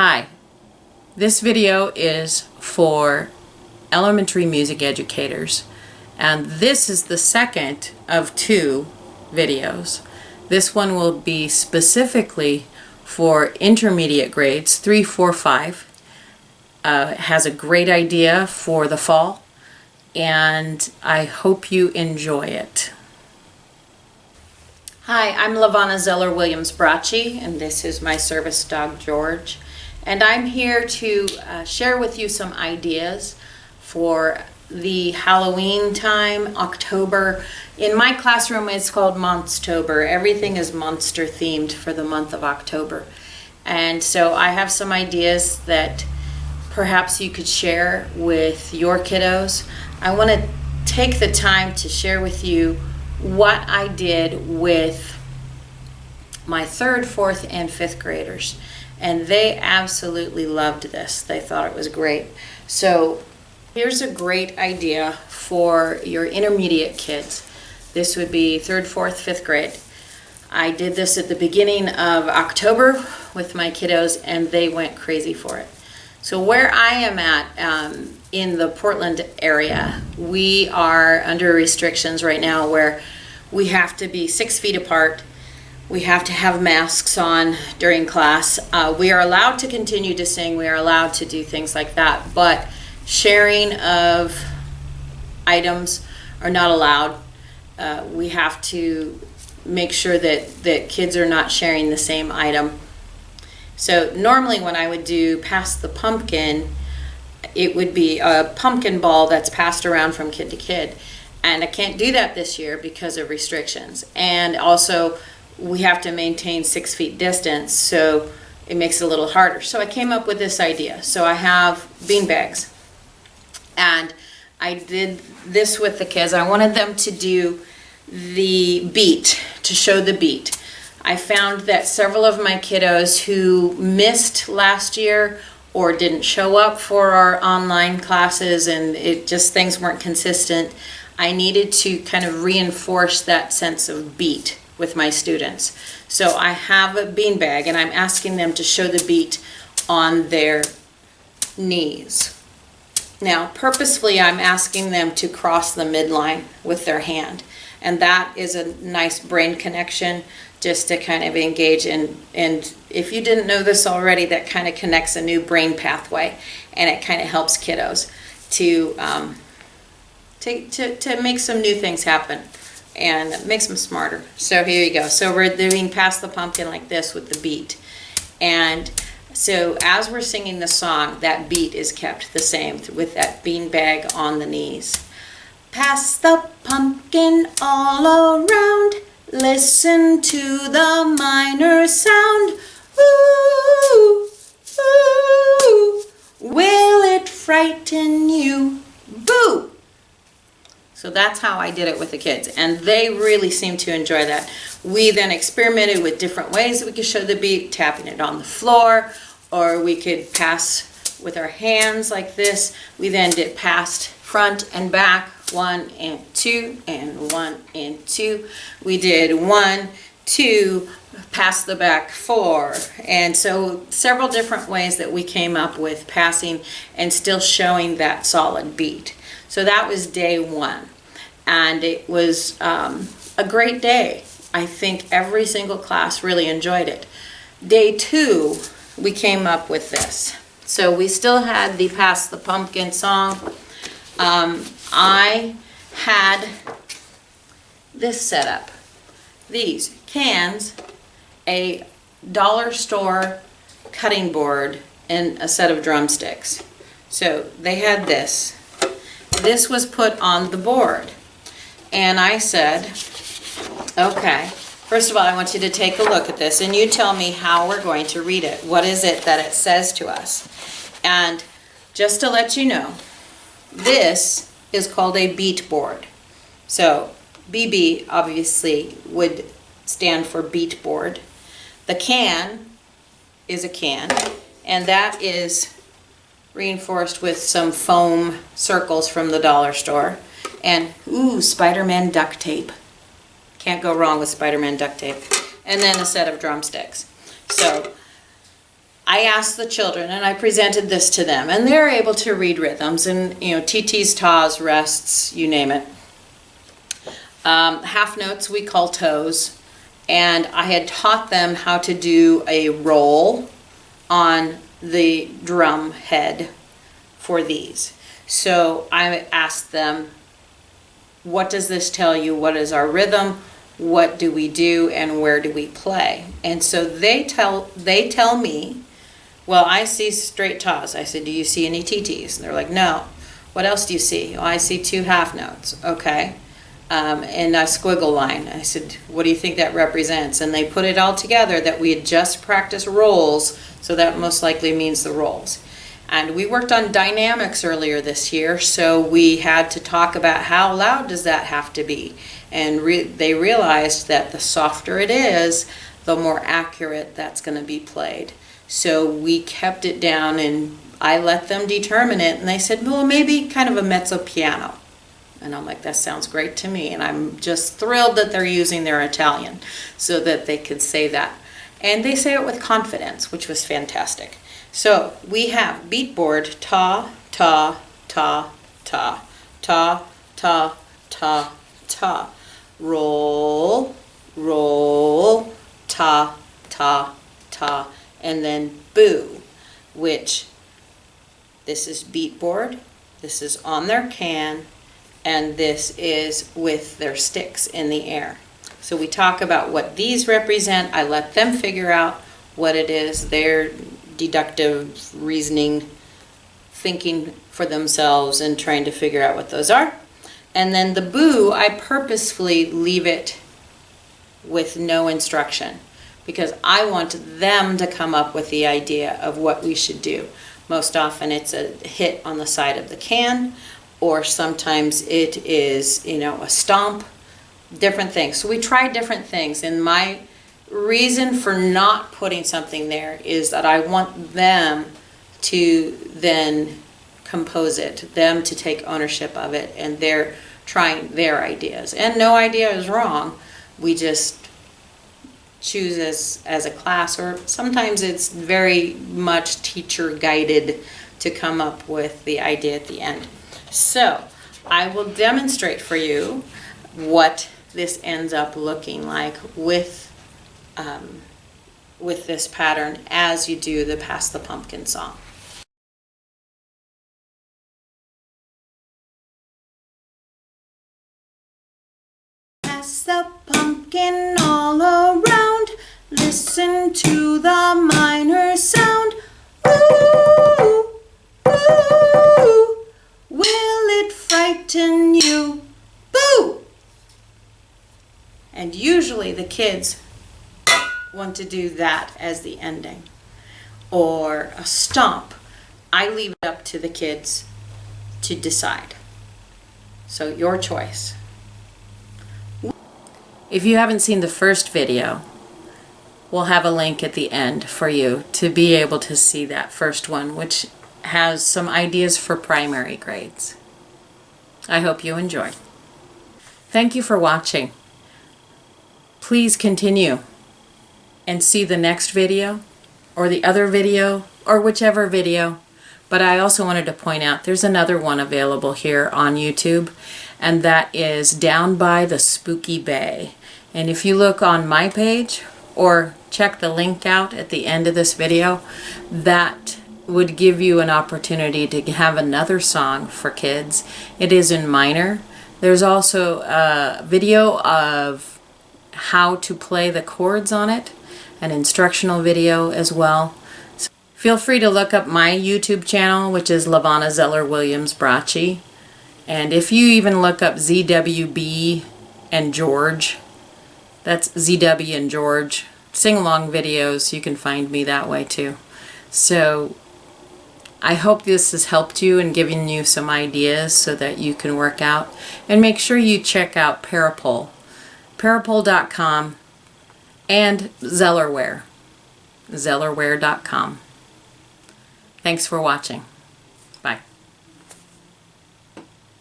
Hi, this video is for elementary music educators, and this is the second of two videos. This one will be specifically for intermediate grades 3, 4, 5. It has a great idea for the fall, and I hope you enjoy it. Hi, I'm LaVonna Zeller-Williams-Bratschi, and this is my service dog George. And I'm here to share with you some ideas for the Halloween time, October. In my classroom it's called Monstober. Everything is monster themed for the month of October. And so I have some ideas that perhaps you could share with your kiddos. I want to take the time to share with you what I did with my 3rd, 4th, and 5th graders. And they absolutely loved this. They thought it was great. So here's a great idea for your intermediate kids. This would be 3rd, 4th, 5th grade. I did this at the beginning of October with my kiddos, and they went crazy for it. So where I am at in the Portland area, we are under restrictions right now where we have to be 6 feet apart. We have to have masks on during class. We are allowed to continue to sing. We are allowed to do things like that, but sharing of items are not allowed. We have to make sure that kids are not sharing the same item. So normally when I would do pass the pumpkin, it would be a pumpkin ball that's passed around from kid to kid. And I can't do that this year because of restrictions. And also we have to maintain 6 feet distance, so it makes it a little harder. So I came up with this idea. So I have bean bags. And I did this with the kids. I wanted them to do the beat, to show the beat. I found that several of my kiddos who missed last year or didn't show up for our online classes and things weren't consistent, I needed to kind of reinforce that sense of beat with my students. So I have a beanbag and I'm asking them to show the beat on their knees. Now, purposefully, I'm asking them to cross the midline with their hand. And that is a nice brain connection just to kind of engage in. And if you didn't know this already, that kind of connects a new brain pathway. And it kind of helps kiddos to make some new things happen. And it makes them smarter. So here you go. So we're doing Pass the Pumpkin like this with the beat. And so as we're singing the song, that beat is kept the same with that bean bag on the knees. Pass the pumpkin all around. Listen to the minor sound. Ooh, ooh. Will it frighten you? Boo! So that's how I did it with the kids, and they really seemed to enjoy that. We then experimented with different ways that we could show the beat, tapping it on the floor, or we could pass with our hands like this. We then did passed front and back, 1 and 2, and 1 and 2. We did 1, 2, pass the back 4. And so several different ways that we came up with passing and still showing that solid beat. So that was day 1, and it was a great day. I think every single class really enjoyed it. Day 2, we came up with this. So we still had the Pass the Pumpkin song. I had this set up. These cans, a dollar store cutting board, and a set of drumsticks. So they had this. This was put on the board, and I said, okay, first of all, I want you to take a look at this, and you tell me how we're going to read it. What is it that it says to us? And just to let you know, this is called a beat board. So BB obviously would stand for beat board. The can is a can, and that is reinforced with some foam circles from the dollar store. And, ooh, Spider-Man duct tape. Can't go wrong with Spider-Man duct tape. And then a set of drumsticks. So I I asked the children and I presented this to them, and they're able to read rhythms and, TTs, tas, rests, you name it. Half notes we call toes, and I had taught them how to do a roll on the drum head for these. So I asked them, what does this tell you? What is our rhythm? What do we do, and where do we play? And so they tell me, well, I see straight tas. I said, do you see any TTs? And they're like, no. What else do you see? Oh, I see 2 half notes. Okay. And a squiggle line. I said, what do you think that represents? And they put it all together that we had just practiced rolls, so that most likely means the rolls. And we worked on dynamics earlier this year, so we had to talk about how loud does that have to be. And they realized that the softer it is, the more accurate that's going to be played. So we kept it down, and I let them determine it, and they said, well, maybe kind of a mezzo piano. And I'm like, that sounds great to me. And I'm just thrilled that they're using their Italian so that they could say that. And they say it with confidence, which was fantastic. So we have beat board, ta, ta, ta, ta, ta, ta, ta, ta. Roll, roll, ta, ta, ta. And then boo, which this is beat board, this is on their can, and this is with their sticks in the air. So we talk about what these represent. I let them figure out what it is, their deductive reasoning, thinking for themselves and trying to figure out what those are. And then the boo, I purposefully leave it with no instruction because I want them to come up with the idea of what we should do. Most often it's a hit on the side of the can, or sometimes it is, a stomp, different things. So we try different things, and my reason for not putting something there is that I want them to then compose it, them to take ownership of it, and they're trying their ideas. And no idea is wrong. We just choose as a class, or sometimes it's very much teacher guided to come up with the idea at the end. So I will demonstrate for you what this ends up looking like with this pattern as you do the Pass the Pumpkin song. Pass the pumpkin all around, listen to the minor sound. Ooh, ooh, will it frighten you? Boo! And usually the kids want to do that as the ending. Or a stomp. I leave it up to the kids to decide. So your choice. If you haven't seen the first video, we'll have a link at the end for you to be able to see that first one, which has some ideas for primary grades. I hope you enjoy. Thank you for watching. Please continue and see the next video or the other video or whichever video. But I also wanted to point out there's another one available here on YouTube, and that is Down by the Spooky Bay. And if you look on my page or check the link out at the end of this video, that would give you an opportunity to have another song for kids. It is in minor. There's also a video of how to play the chords on it, an instructional video as well. So feel free to look up my YouTube channel, which is Lavana Zeller-Williams-Bratschi. And if you even look up ZWB and George, that's ZW and George, sing-along videos, you can find me that way too. So I hope this has helped you and given you some ideas so that you can work out. And make sure you check out Parapole, parapole.com, and Zellerware, zellerware.com. Thanks for watching.